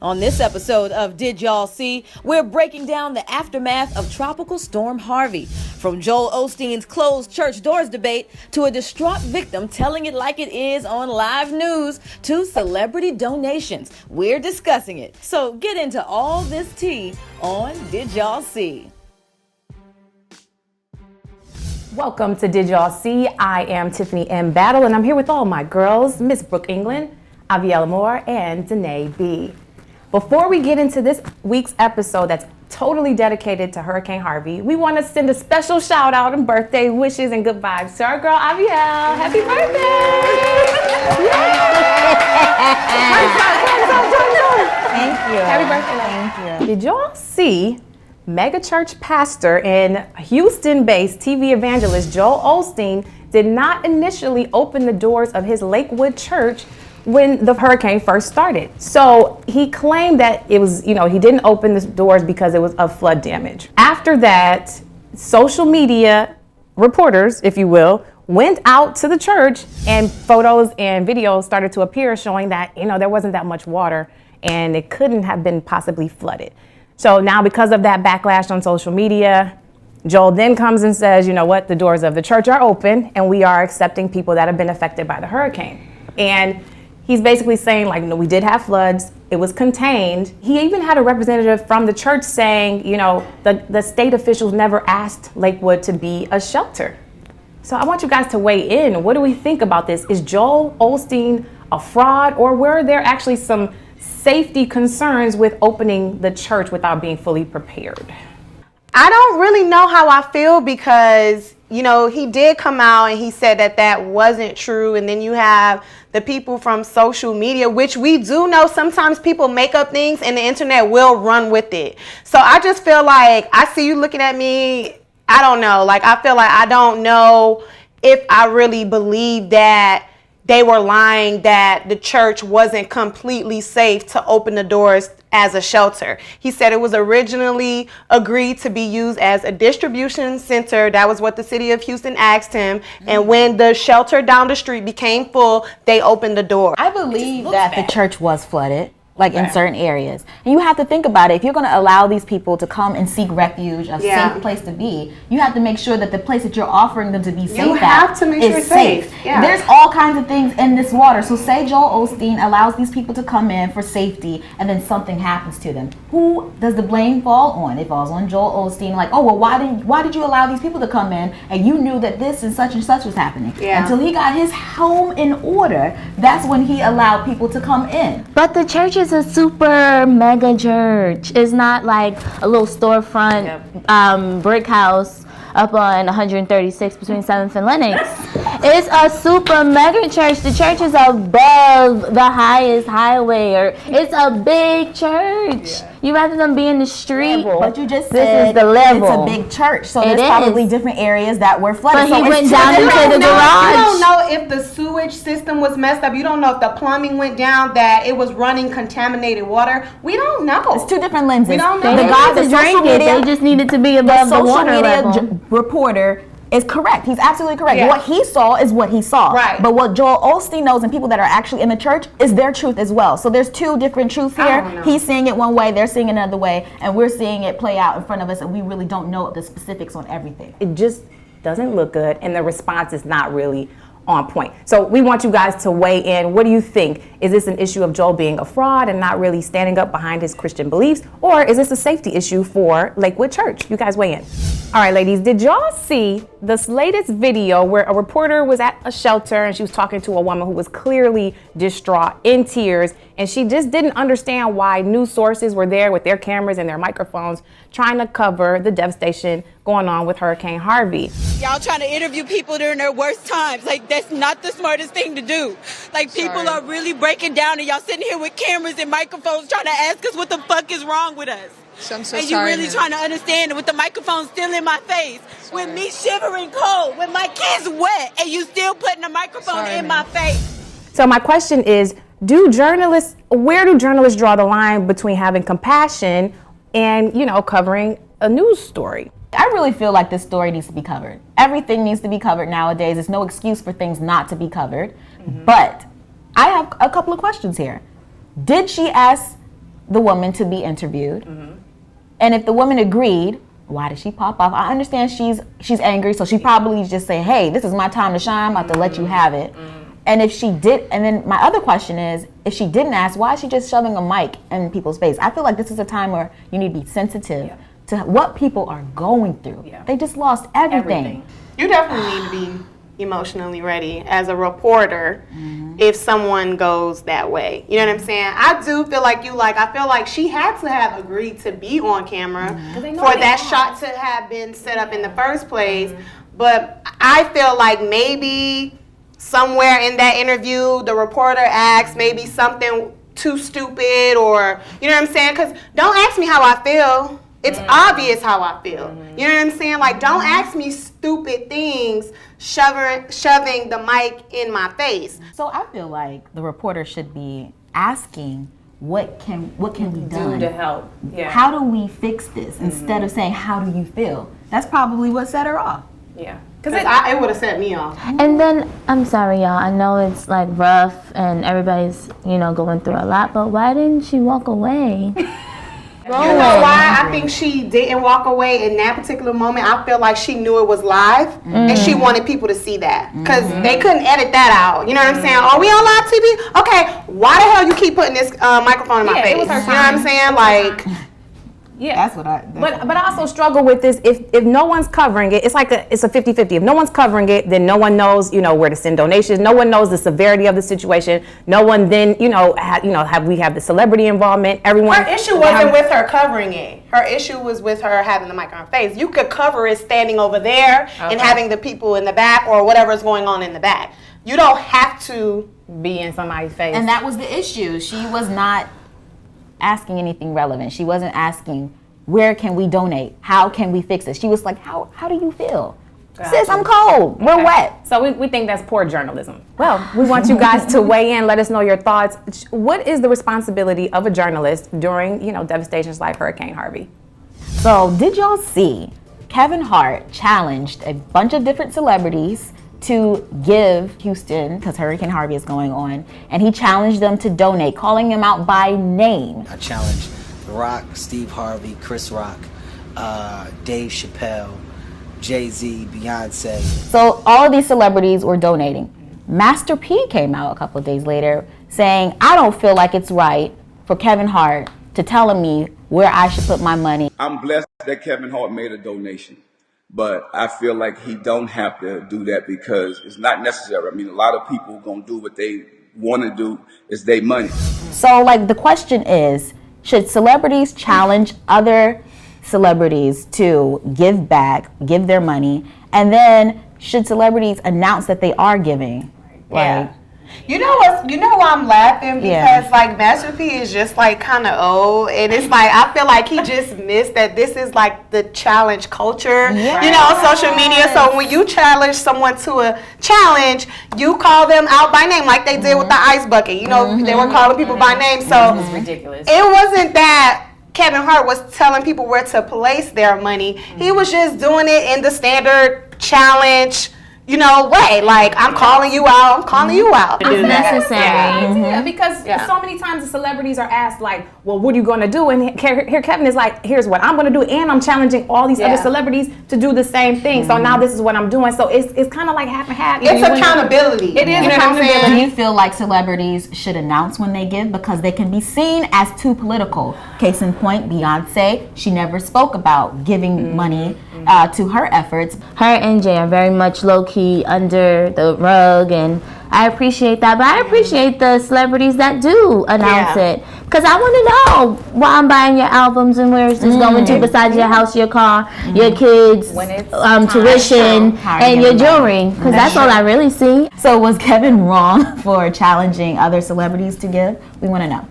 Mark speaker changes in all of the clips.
Speaker 1: On this episode of Did Y'all See, we're breaking down the aftermath of Tropical Storm Harvey. From Joel Osteen's closed church doors debate to a distraught victim telling it like it is on live news to celebrity donations. We're discussing it. So get into all this tea on Did Y'all See?
Speaker 2: Welcome to Did Y'all See? I am Tiffany M. Battle, and I'm here with all my girls, Miss Brooke England, Aviella Moore, and Danae B. Before we get into this week's episode that's totally dedicated to Hurricane Harvey, we want to send a special shout out and birthday wishes and good vibes to our girl Aviella. Happy birthday!
Speaker 3: Thank you.
Speaker 2: Happy birthday.
Speaker 3: Thank you.
Speaker 2: Did y'all see megachurch pastor and Houston-based TV evangelist Joel Osteen did not initially open the doors of his Lakewood church when the hurricane first started? So he claimed that it was, he didn't open the doors because it was of flood damage. After that, social media reporters, if you will, went out to the church and photos and videos started to appear showing that, there wasn't that much water and it couldn't have been possibly flooded. So now because of that backlash on social media, Joel then comes and says, you know what, the doors of the church are open and we are accepting people that have been affected by the hurricane. And he's basically saying, we did have floods, it was contained. He even had a representative from the church saying, the state officials never asked Lakewood to be a shelter. So I want you guys to weigh in. What do we think about this? Is Joel Osteen a fraud, or were there actually some safety concerns with opening the church without being fully prepared?
Speaker 4: I don't really know how I feel because, he did come out and he said that wasn't true. And then you have the people from social media, which we do know sometimes people make up things and the internet will run with it. So I just feel like I see you looking at me. I don't know. I feel like I don't know if I really believe that they were lying, that the church wasn't completely safe to open the doors as a shelter. He said it was originally agreed to be used as a distribution center. That was what the city of Houston asked him. And when the shelter down the street became full, they opened the door.
Speaker 3: I believe that the church was flooded, in certain areas. And you have to think about it. If you're going to allow these people to come and seek refuge, a safe place to be, you have to make sure that the place that you're offering them to be safe is safe. Yeah. There's all kinds of things in this water. So say Joel Osteen allows these people to come in for safety and then something happens to them. Who does the blame fall on? It falls on Joel Osteen. Why did you allow these people to come in and you knew that this and such was happening? Yeah. Until he got his home in order, that's when he allowed people to come in.
Speaker 5: But the church is a super mega church. It's not like a little storefront brick house up on 136 between 7th and Lenox. It's a super mega church. The church is above the highest highway, or it's a big church. Yeah. You rather than be in the street.
Speaker 3: But you just said
Speaker 5: is the level.
Speaker 3: It's a big church, so there's probably different areas that were flooded.
Speaker 5: But he went down into the garage.
Speaker 4: You don't know if the sewage system was messed up. You don't know if the plumbing went down, that it was running contaminated water. We don't know.
Speaker 3: It's two different lenses.
Speaker 4: We don't know.
Speaker 5: The guy that drained it, they just needed to be above the water level.
Speaker 3: Reporter is correct. He's absolutely correct.
Speaker 4: Yeah.
Speaker 3: What he saw is what he saw.
Speaker 4: Right.
Speaker 3: But what Joel Osteen knows and people that are actually in the church is their truth as well. So there's two different truths here. He's seeing it one way, they're seeing it another way, and we're seeing it play out in front of us, and we really don't know the specifics on everything.
Speaker 2: It just doesn't look good, and the response is not really on point. So we want you guys to weigh in. What do you think? Is this an issue of Joel being a fraud and not really standing up behind his Christian beliefs? Or is this a safety issue for Lakewood Church? You guys weigh in. All right, ladies, did y'all see this latest video where a reporter was at a shelter and she was talking to a woman who was clearly distraught, in tears, and she just didn't understand why news sources were there with their cameras and their microphones trying to cover the devastation going on with Hurricane Harvey.
Speaker 6: Y'all trying to interview people during their worst times. That's not the smartest thing to do. People are really breaking down and y'all sitting here with cameras and microphones trying to ask us what the fuck is wrong with us.
Speaker 7: I'm so
Speaker 6: and
Speaker 7: sorry,
Speaker 6: you really trying to understand with the microphone still in my face, with me shivering cold, with my kids wet, and you still putting the microphone in my face.
Speaker 2: So my question is, where do journalists draw the line between having compassion and, covering a news story?
Speaker 3: I really feel like this story needs to be covered. Everything needs to be covered nowadays. There's no excuse for things not to be covered. Mm-hmm. But I have a couple of questions here. Did she ask the woman to be interviewed. And if the woman agreed, why did she pop off? I understand she's angry, so she probably just say, hey, this is my time to shine, I'm about to let you have it. And if she did, and then my other question is, if she didn't ask, why is she just shoving a mic in people's face? I feel like this is a time where you need to be sensitive to what people are going through. They just lost everything.
Speaker 4: You definitely need to be emotionally ready as a reporter if someone goes that way. You know what I'm saying? I do feel like I feel like she had to have agreed to be on camera for that shot to have been set up in the first place. But I feel like maybe somewhere in that interview, the reporter asked maybe something too stupid, or, you know what I'm saying? Because don't ask me how I feel. It's obvious how I feel. You know what I'm saying? Like, don't ask me stupid things, shoving the mic in my face.
Speaker 3: So I feel like the reporter should be asking, what can be done
Speaker 2: to help? Yeah.
Speaker 3: How do we fix this? Instead of saying, how do you feel? That's probably what set her off.
Speaker 2: Yeah.
Speaker 4: Because it would have set me off.
Speaker 5: And then, I'm sorry, y'all. I know it's like rough and everybody's, going through a lot, but why didn't she walk away?
Speaker 4: You know why I think she didn't walk away in that particular moment? I feel like she knew it was live and she wanted people to see that. Because they couldn't edit that out. You know what I'm saying? Are we on live TV? Okay, why the hell you keep putting this microphone in my face?
Speaker 2: It was her
Speaker 4: you know what I'm saying? Like...
Speaker 2: Yeah,
Speaker 3: that's what I.
Speaker 2: But I also struggle with this. If no one's covering it, it's a 50-50. If no one's covering it, then no one knows where to send donations. No one knows the severity of the situation. No one then have the celebrity involvement. Everyone.
Speaker 4: Her issue wasn't with her covering it. Her issue was with her having the mic on her face. You could cover it standing over there and having the people in the back or whatever's going on in the back. You don't have to
Speaker 2: be in somebody's face.
Speaker 3: And that was the issue. She was not asking anything relevant. She wasn't asking, where can we donate? How can we fix this? She was like, how do you feel? Sis, I'm cold. We're wet.
Speaker 2: So we think that's poor journalism. Well, we want you guys to weigh in. Let us know your thoughts. What is the responsibility of a journalist during, devastations like Hurricane Harvey?
Speaker 3: So did y'all see Kevin Hart challenged a bunch of different celebrities to give Houston, because Hurricane Harvey is going on, and he challenged them to donate, calling them out by name.
Speaker 7: I challenged The Rock, Steve Harvey, Chris Rock, Dave Chappelle, Jay-Z, Beyonce.
Speaker 3: So all of these celebrities were donating. Master P came out a couple of days later saying, I don't feel like it's right for Kevin Hart to tell me where I should put my money.
Speaker 8: I'm blessed that Kevin Hart made a donation. But I feel like he don't have to do that because it's not necessary. I mean, a lot of people gonna do what they want to do. It's their money.
Speaker 3: So, the question is, should celebrities challenge other celebrities to give back, give their money, and then should celebrities announce that they are giving?
Speaker 4: Yeah. You know why I'm laughing? Because Master P is just kind of old, and it's I feel like he just missed that this is the challenge culture, on social media. So when you challenge someone to a challenge, you call them out by name like they did with the ice bucket. They were calling people by name. So
Speaker 2: it's ridiculous.
Speaker 4: It wasn't that Kevin Hart was telling people where to place their money. He was just doing it in the standard challenge way. I'm calling you out. I'm calling you out.
Speaker 5: It's necessary.
Speaker 2: Yeah, because so many times the celebrities are asked, well, what are you going to do? And here Kevin is here's what I'm going to do. And I'm challenging all these other celebrities to do the same thing. So now this is what I'm doing. So it's kind of like half and half.
Speaker 4: It's accountability.
Speaker 2: It is accountability.
Speaker 3: Do you feel like celebrities should announce when they give because they can be seen as too political? Case in point, Beyonce, she never spoke about giving money to her efforts.
Speaker 5: Her and Jay are very much low-key under the rug, and I appreciate that. But I appreciate the celebrities that do announce it, because I want to know why I'm buying your albums and where is this going to, besides your house, your car, your kids, tuition, and your jewelry, because that's all I really see.
Speaker 3: So was Kevin wrong for challenging other celebrities to give? We want to know.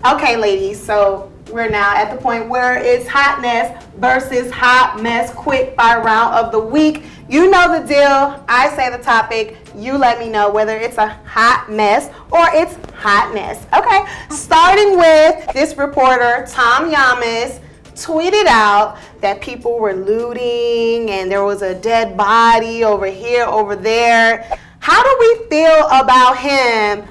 Speaker 4: Okay, ladies, so we're now at the point where it's Hotness versus Hot Mess quick fire round of the week. You know the deal. I say the topic. You let me know whether it's a hot mess or it's hotness. Okay, starting with this reporter, Tom Yamas, tweeted out that people were looting and there was a dead body over here, over there. How do we feel about him?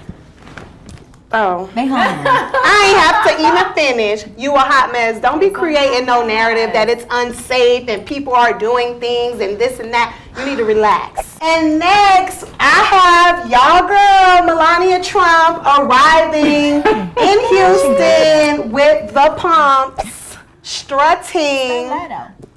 Speaker 4: Oh,
Speaker 3: They home.
Speaker 4: I ain't have to even finish. You a hot mess. Don't be creating no narrative that it's unsafe and people are doing things and this and that. You need to relax. And next, I have y'all girl, Melania Trump, arriving in Houston with the pumps, strutting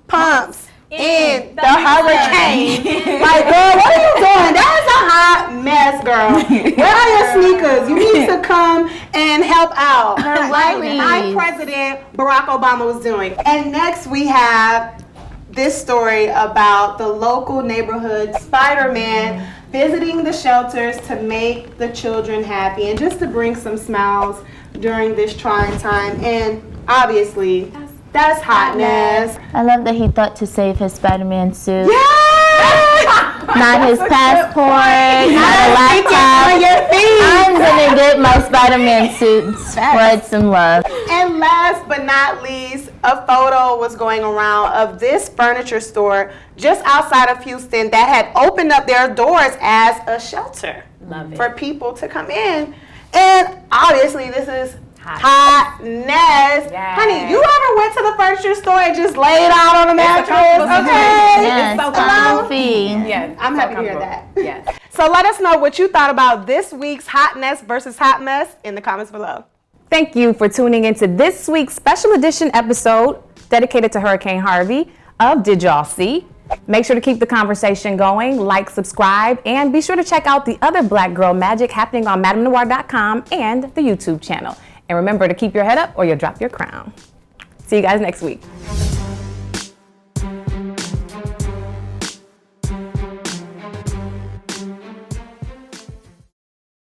Speaker 4: pumps in the hurricane. Like, girl, what are you doing? That is a hot mess, girl. Where are your sneakers? You need to come and help out. Like my President Barack Obama was doing. And next we have this story about the local neighborhood Spider-Man visiting the shelters to make the children happy and just to bring some smiles during this trying time. And obviously, that's hotness.
Speaker 5: I love that he thought to save his Spider-Man suit.
Speaker 4: Yeah!
Speaker 5: Not his passport, not a laptop.
Speaker 4: On your feet.
Speaker 5: I'm gonna get my Spider-Man suit and spread some love.
Speaker 4: And last but not least, a photo was going around of this furniture store just outside of Houston that had opened up their doors as a shelter for people to come in. And obviously this is hotness. Yes. Honey, you ever went to the furniture store and just laid out on a mattress? Okay.
Speaker 5: Yes,
Speaker 2: It's so
Speaker 5: comfy.
Speaker 2: Yes,
Speaker 4: I'm
Speaker 2: so
Speaker 4: happy to hear that.
Speaker 2: Yes.
Speaker 4: So let us know what you thought about this week's hotness versus hot mess in the comments below.
Speaker 2: Thank you for tuning into this week's special edition episode dedicated to Hurricane Harvey of Did Y'all See? Make sure to keep the conversation going, like, subscribe, and be sure to check out the other Black Girl Magic happening on MadameNoire.com and the YouTube channel. And remember to keep your head up or you'll drop your crown. See you guys next week.